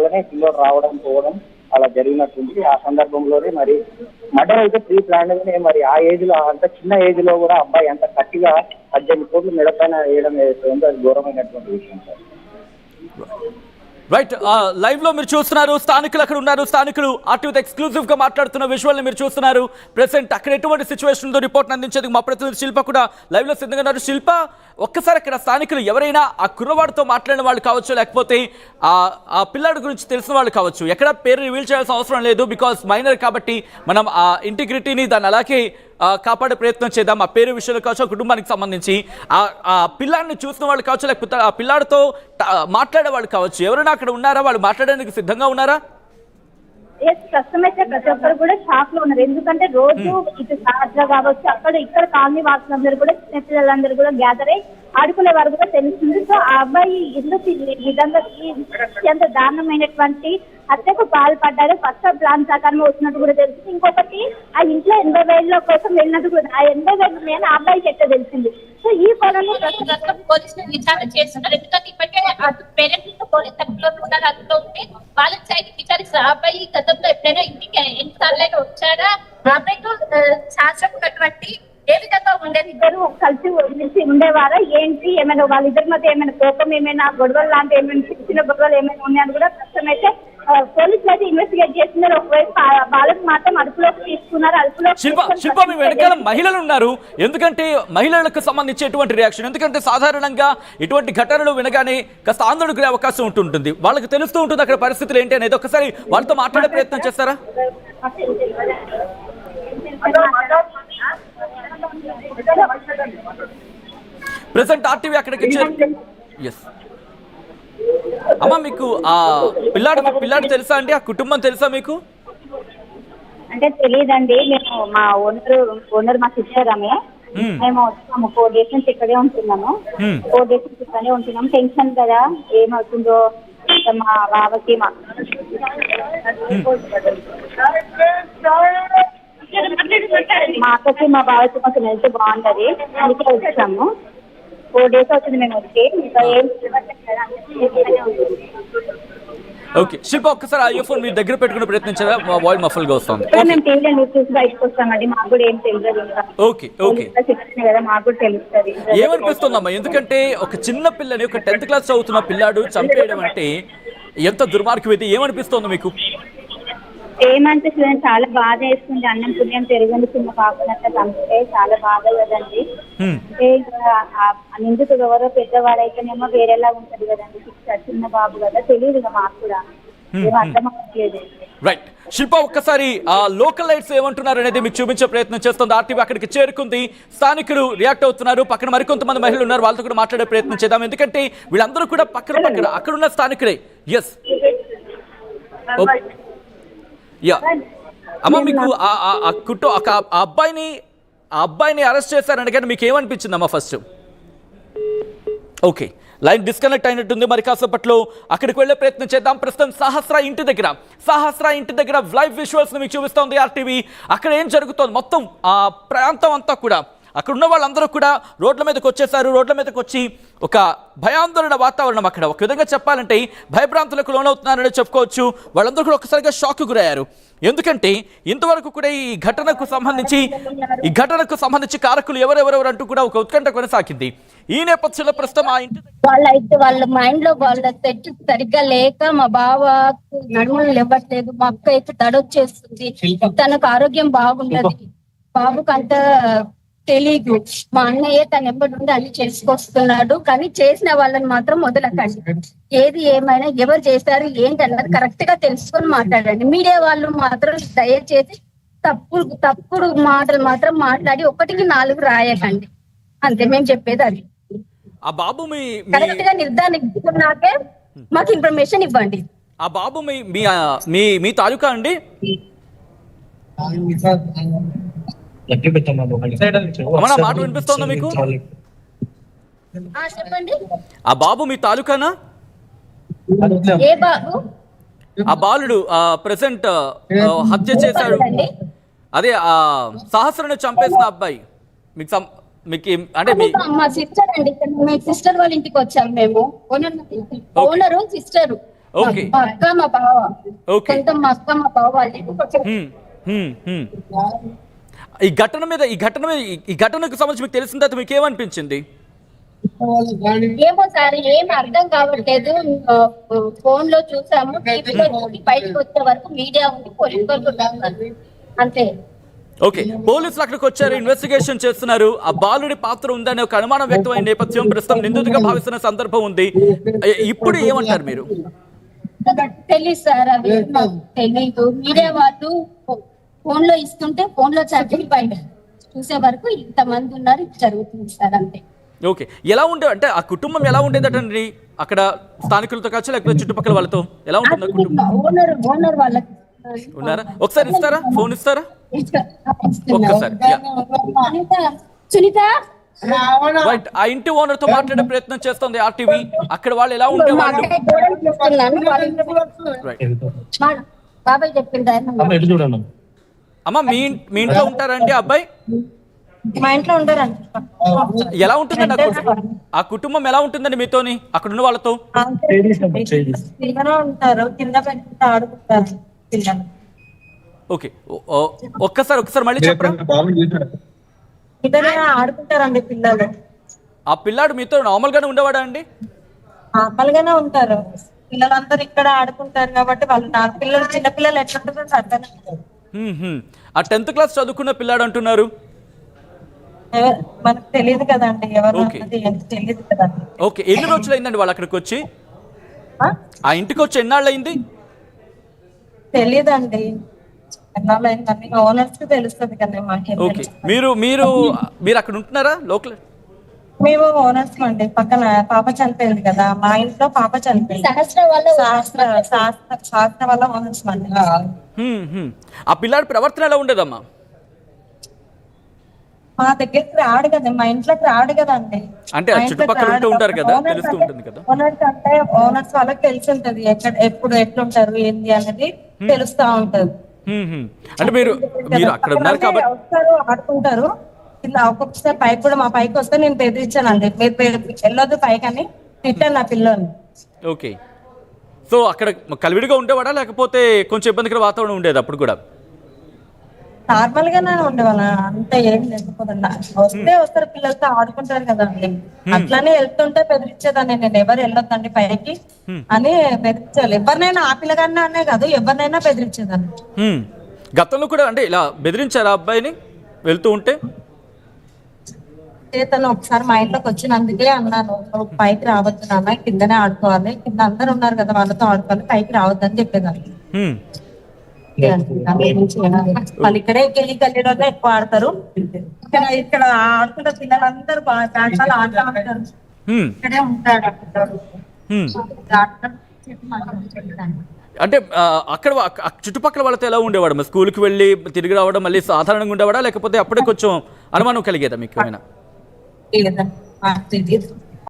వల్లనే పిల్లలు రావడం పోవడం అలా జరిగినట్టుంది. ఆ సందర్భంలోనే మరి మర్డర్ అయితే ప్రీ ప్లాన్ మరి ఆ ఏజ్ లో అంత చిన్న ఏజ్ లో కూడా అబ్బాయి అంత గట్టిగా 18 కోట్లు మెడపైన వేయడం ఏదైతే ఉందో అది ఘోరమైనటువంటి విషయం సార్. రైట్, లైవ్ లో మీరు చూస్తున్నారు, స్థానికులు అక్కడ ఉన్నారు, స్థానికులు ఆర్టీవీ ఎక్స్క్లూజివ్ గా మాట్లాడుతున్న విజువల్ ని మీరు చూస్తున్నారు. ప్రెసెంట్ అక్కడ ఎటువంటి సిచ్యువేషన్ ఉందో రిపోర్ట్ అందించేందుకు మా ప్రతినిధి శిల్ప కూడా లైవ్ లో సిద్ధంగా ఉన్నారు. శిల్ప, ఒక్కసారి అక్కడ స్థానికులు ఎవరైనా ఆ కుర్రవాడితో మాట్లాడిన వాళ్ళు కావచ్చు, లేకపోతే ఆ పిల్లాడి గురించి తెలిసిన వాళ్ళు కావచ్చు, ఎక్కడ పేరు రివీల్ చేయాల్సిన అవసరం లేదు, బికాస్ మైనర్ కాబట్టి మనం ఆ ఇంటిగ్రిటీని దాన్ని అలాగే కాపాడే ప్రయత్నం చేద్దాం. ఆ పేరు విషయంలో కావచ్చు, కుటుంబానికి సంబంధించి ఆ పిల్లాడిని చూసిన వాళ్ళు కావచ్చు, లేకపోతే ఆ పిల్లాడితో మాట్లాడే వాళ్ళు కావచ్చు, ఎవరైనా అక్కడ ఉన్నారా? వాళ్ళు మాట్లాడడానికి సిద్ధంగా ఉన్నారా? ప్రస్తుతం అయితే ప్రతి ఒక్కరు కూడా షాక్ లో ఉన్నారు. ఎందుకంటే రోజు ఇటు సాధ్ర కావచ్చు, అక్కడ ఇక్కడ కాలనీ వాసులందరూ కూడా చిన్నపిల్లలందరూ కూడా గ్యాదర్ అయ్యి ఆడుకునే వారు కూడా తెలుస్తుంది. సో ఆ అబ్బాయి ఎందుకు ఈ విధంగా అత్యంత దారుణమైనటువంటి హత్యకు పాల్పడ్డారు. ఫస్ట్ ప్లాన్ ప్రకారం వచ్చినట్టు కూడా తెలిసింది. ఇంకొకటి ఆ ఇంట్లో 80,000 కోసం వెళ్ళినట్టు కూడా ఆ 80,000 ఆ అబ్బాయికి ఎట్లా తెలిసింది. సో ఈ కోణంలో పోలీసులు విచారణ చేస్తున్నారు. ఎందుకంటే ఇప్పటికే పేరెంట్స్ పోలీసు ఉన్నారు, అందులో ఉంటే వాళ్ళని సైతం విచారిస్తారు. ఆ అబ్బాయి గతంలో ఎప్పుడైనా ఇంటికి ఎన్నిసార్లు వచ్చారా, ఆ అబ్బాయితో శాస్త్రం ఉన్నటువంటి ఏ విధంగా ఉండేది, ఇద్దరు కలిసి ఉండేవారా ఏంటి, ఏమైనా వాళ్ళిద్దరి మధ్య ఏమైనా కోపం, ఏమైనా గొడవలు లాంటి ఏమైనా చిన్న గొడవలు ఏమైనా ఉన్నాయని కూడా ప్రస్తుతం అయితే పోలీసులు అయితే ఇన్వెస్టిగేట్ చేస్తున్నారు. ఒకవైపు వాళ్ళకి మాత్రం అదుపులోకి తీసుకున్నారు. శిల్ప, మీ వెనకాల మహిళలు ఉన్నారు. ఎందుకంటే మహిళలకు సంబంధించి ఎటువంటి రియాక్షన్, ఎందుకంటే సాధారణంగా ఇటువంటి ఘటనలు వినగానే కాస్త ఆందోళన గురే అవకాశం ఉంటుంటుంది. వాళ్ళకి తెలుస్తూ ఉంటుంది అక్కడ పరిస్థితులు ఏంటి అనేది. ఒకసారి వాళ్ళతో మాట్లాడే ప్రయత్నం చేస్తారా? ప్రెసెంట్ ఆర్టీవీ అక్కడికి ఎస్ అమ్మా, మీకు ఆ పిల్లాడు తెలుసా అండి? ఆ కుటుంబం తెలుసా మీకు? అంటే తెలియదండి. మేము మా ఓనర్ మా సిస్టర్ ఆమె, మేము వచ్చాము 4 days నుంచి ఇక్కడే ఉంటున్నాము. 4 days నుంచి ఇక్కడే ఉంటున్నాము. టెన్షన్ కదా ఏమవుతుందో మా బావకి మా అక్కకి మా బావకి కొంచెం హెల్త్ బాగుంటది, అందుకే వచ్చాము. 4 days అవుతుంది మేము వచ్చి. ఇంకా ఏం ఓకే శిల్ప, ఒక్కసారి ఐ ఫోన్ మీ దగ్గర పెట్టుకునే ప్రయత్నించారా? వాయిస్ మఫల్ గా వస్తుంది. మేము టీవీలో న్యూస్ చూసి బయటకు వస్తామండి, మాకు కూడా ఏం తెలియదు. ఓకే ఓకే, కదా మాకు కూడా తెలుస్తుంది. ఏమనిపిస్తుందమ్మా? ఎందుకంటే ఒక చిన్న పిల్లని, ఒక 10th క్లాస్ చదువుతున్న పిల్లాడు చంపేయడం అంటే ఎంత దుర్మార్గం ఇది. ఏమనిపిస్తోంది మీకు? ఏమనిపిస్తుంది, చాలా బాధ వేస్తుంది. అన్నం పుణ్యం పెరిగింది, చిన్న పాపనంతా చంపితే చాలా బాధ కదండి. అంటే నిందితుడు ఎవరో పెద్దవాడైతేనేమో వేరేలా ఉంటది కదండి. చిన్న బాబు కదా, తెలియదు మాకు కూడా, ఏం అర్థం అవ్వట్లేదు. రైట్ శిల్ప, ఒక్కసారి ఆ లోకల్ లైట్స్ ఏమంటున్నారు అనేది మీకు చూపించే ప్రయత్నం చేస్తుంది. ఆర్టీవీ అక్కడికి చేరుకుంది, స్థానికులు రియాక్ట్ అవుతున్నారు. పక్కన మరికొంతమంది మహిళలు ఉన్నారు, వాళ్ళతో కూడా మాట్లాడే ప్రయత్నం చేద్దాం. ఎందుకంటే వీళ్ళందరూ కూడా పక్కన అక్కడున్న స్థానికులే. ఎస్ యా అమ్మ, మీకు ఆ అబ్బాయిని అరెస్ట్ చేశారని కానీ మీకు ఏమనిపించింది అమ్మా ఫస్ట్? ఓకే, లైన్ డిస్కనెక్ట్ అయినట్టుంది. మరి కాసేపట్లో అక్కడికి వెళ్ళే ప్రయత్నం చేద్దాం. ప్రస్తుతం సహస్ర ఇంటి దగ్గర లైవ్ విజువల్స్ మీకు చూపిస్తోంది ఆర్టీవీ. అక్కడ ఏం జరుగుతోంది, మొత్తం ఆ ప్రాంతం అంతా కూడా, అక్కడ ఉన్న వాళ్ళందరూ కూడా రోడ్ల మీదకి వచ్చేసారు. రోడ్ల మీదకి వచ్చి ఒక భయాందోళన వాతావరణం, అక్కడ ఒక విధంగా చెప్పాలంటే భయభ్రాంతులకు లోనవుతున్నారని చెప్పుకోవచ్చు. వాళ్ళందరూ కూడా ఒక్కసారిగా షాక్ గురయ్యారు. ఎందుకంటే ఇంతవరకు కూడా ఈ ఘటనకు సంబంధించి కారకులు ఎవరెవరెవరు అంటూ కూడా ఒక ఉత్కంఠ కొనసాగింది. ఈ నేపథ్యంలో ప్రస్తుతం ఆ ఇంటి వాళ్ళ మైండ్ లో వాళ్ళ సెట్ సరిగ్గా లేక మా బావ నడుములు ఇవ్వట్లేదు, మా అక్క అయితే తడొచ్చేస్తుంది, తనకు ఆరోగ్యం బాగుండదు, బాబుకు అంత తెలీదు. మా అన్నయ్య తన ఎప్పటి నుండి అన్ని చేసుకొస్తున్నాడు, కానీ చేసిన వాళ్ళని మాత్రం వదలకండి. ఏది ఏమైనా ఎవరు చేశారు ఏంటి అన్నది కరెక్ట్ గా తెలుసుకొని మాట్లాడండి. మీడియా వాళ్ళు మాత్రం దయచేసి తప్పుడు మాటలు మాత్రం మాట్లాడి 1కి 4 రాయకండి. అంతే మేము చెప్పేది అది. ఆ బాబు కరెక్ట్ గా నిర్ధారించుకున్నాకే మాకు ఇన్ఫర్మేషన్ ఇవ్వండి. ఆ బాబు మీ తాలూకా అండి? మాట వినిపిస్తోందా మీకు? చెప్పండి. ఆ బాబు మీ తాలూకానా? ఏ బాబు? ఆ బాలుడు ప్రెసెంట్ హత్య చేశాడు, అదే ఆ సహస్రను చంపేసిన అబ్బాయి మీకు అంటే మా సిస్టర్ అండి. సిస్టర్ వాళ్ళ ఇంటికి వచ్చాము మేము. ఓనరు సిస్టర్ ఓకే మా అక్క మా బావ ఓకే కొంత మా అక్క మా బావ వాళ్ళు ఈ ఘటనకు సంబంధించి మీకు తెలిసిన తర్వాత మీకు ఏమనిపించింది? ఏమో సార్ ఏం అర్థం కావట్లేదు. ఫోన్ లో చూసాము, టీవీలో బయటకు వచ్చే వరకు మీడియా ఉంది, పోలీసు వాళ్ళు ఉన్నారు. అంతే. ఓకే, పోలీసులు అక్కడికి వచ్చారు, ఇన్వెస్టిగేషన్ చేస్తున్నారు. ఆ బాలుడి పాత్ర ఉందనే ఒక అనుమానం వ్యక్తమైన నేపథ్యం, ప్రస్తుతం నిందితుడిగా భావిస్తున్న సందర్భం ఉంది. ఇప్పుడు ఏమంటారు మీరు? తెలీదు సార్, అవి మాకు తెలీదు. మీడియా వాళ్ళు ఫోన్ లో ఇస్తుంటే ఫోన్ లో చదివి బయట చూసే వరకు ఇంతమంది ఉన్నారు, ఇది జరుగుతుంది సార్ అంతే. ఓకే, ఎలా ఉండే అంటే ఆ కుటుంబం ఎలా ఉండేదటండి? అక్కడ స్థానికులతో కావచ్చు లేకపోతే చుట్టుపక్కల వాళ్ళతో ఎలా ఉంటుంది ఆ కుటుంబం? ఓనర్ వాళ్ళకి ఉన్నారా? ఒకసారి ఇస్తారా, ఫోన్ ఇస్తారా ఒక్కసారి? సునీత రైట్, ఆ ఇంటి ఓనర్ తో మాట్లాడే ప్రయత్నం చేస్తుంది ఆర్టీవీ. అక్కడ వాళ్ళు ఎలా ఉండేవాళ్ళు? బాబాయ్ చెప్పింది. అమ్మ, మీ ఇంట్లో ఉంటారండి అబ్బాయి? మా ఇంట్లో ఉండరండి. ఎలా ఉంటుందండి ఆ కుటుంబం, ఎలా ఉంటుందండి మీతోని అక్కడ ఉన్న వాళ్ళతో? పిల్లలు ఉంటారు, కింద పెట్టుకుంటూ ఆడుకుంటారు పిల్లలు. ఓకే, ఒక్కసారి మళ్ళీ చెప్పరా? ఇద్దరే ఆడుకుంటారండి పిల్లలు. ఆ పిల్లాడు మీతో నార్మల్ గానే ఉండేవాడా అండి? నార్మల్ గానే ఉంటారు. పిల్లలందరూ ఇక్కడ ఆడుకుంటారు కాబట్టి వాళ్ళు పిల్లలు చిన్న పిల్లలు ఎట్లుంటుందో అర్థం. ఆ 10th క్లాస్ చదువుకున్న పిల్లాడు అంటున్నారు. మనకు తెలియదు కదండి ఎవరు తెలియదు కదా. ఓకే, ఎన్ని రోజులు అయిందండి వాళ్ళు అక్కడికి వచ్చి? ఆ ఇంటికి వచ్చి ఎన్నాళ్ళు అయింది? తెలియదండి, ఎన్నాళ్ళు అయిందండి. ఓనర్స్ కి తెలుస్తుంది కదా మాకు. ఓకే, మీరు అక్కడ ఉంటున్నారా లోకల్? మేము ఓనర్స్ అండి. పక్కన పాప చనిపోయింది కదా, మా ఇంట్లో పాప చనిపోయింది. శాస్త్ర వల్ల ఓనర్స్ అండి. ఆ పిల్లాడి ప్రవర్తన ఎలా ఉండేదమ్మా? మా దగ్గరికి రాడు కదా, మా ఇంట్లోకి రాడు కదండి. అంటే చుట్టుపక్కల ఉంటూ ఉంటారు కదా, తెలుస్తూ ఉంటుంది కదా. ఓనర్స్ అంటే ఓనర్స్ వాళ్ళకి తెలిసి ఉంటది ఎప్పుడు ఎట్లుంటారు ఏంది అనేది తెలుస్తా ఉంటది. అంటే మీరు అక్కడ ఉన్నారు కాబట్టి వస్తారు, ఆడుకుంటారు. ఇలా ఒక్కొక్కసారి పైకి కూడా మా పైకి వస్తే నేను బెదిరించానండి, మీరు వెళ్ళొద్దు పైకి అని తిట్టాను నా పిల్లని. ఓకే, సో అక్కడ కలివిడిగా ఉండేవాడా లేకపోతే కొంచెం ఇబ్బందికర వాతావరణం ఉండేది అప్పుడు కూడా? నార్మల్ గానే ఉండేవాళ్ళ, అంత ఏం లేకపోతున్నా. వస్తారు పిల్లలతో ఆడుకుంటారు కదండి, అట్లానే వెళ్తుంటే బెదిరించేదాన్ని నేను, ఎవరు వెళ్ళొద్దండి పైకి అని బెదిరించాలి. ఎవరినైనా ఆ పిల్లగానే అనే కాదు, ఎవరినైనా బెదిరించేదాన్ని. గతంలో కూడా అంటే ఇలా బెదిరించారా అబ్బాయిని వెళ్తూ ఉంటే? తను ఒకసారి మా ఇంట్లోకి వచ్చినందుకే అన్నాను, పైకి రావద్దు నాన్న, కిందనే ఆడుకోవాలి, కింద అందరు ఉన్నారు కదా వాళ్ళతో ఆడుకోవాలి, పైకి రావద్దని చెప్పేదాన్ని. వాళ్ళు ఇక్కడే గల్లీలోనే ఎక్కువ ఆడతారు. ఇక్కడ ఆడుకుంటే పిల్లలందరూ చాలా ఆడుతూ ఉంటారు, ఇక్కడే ఉంటాడు. అంటే అక్కడ చుట్టుపక్కల వాళ్ళతో ఎలా ఉండేవాడు? స్కూల్కి వెళ్ళి తిరిగి రావడం మళ్ళీ సాధారణంగా ఉండేవాడా లేకపోతే అప్పుడే కొంచెం అనుమానం కలిగేదా మీకు ఏమైనా? తెలియదు.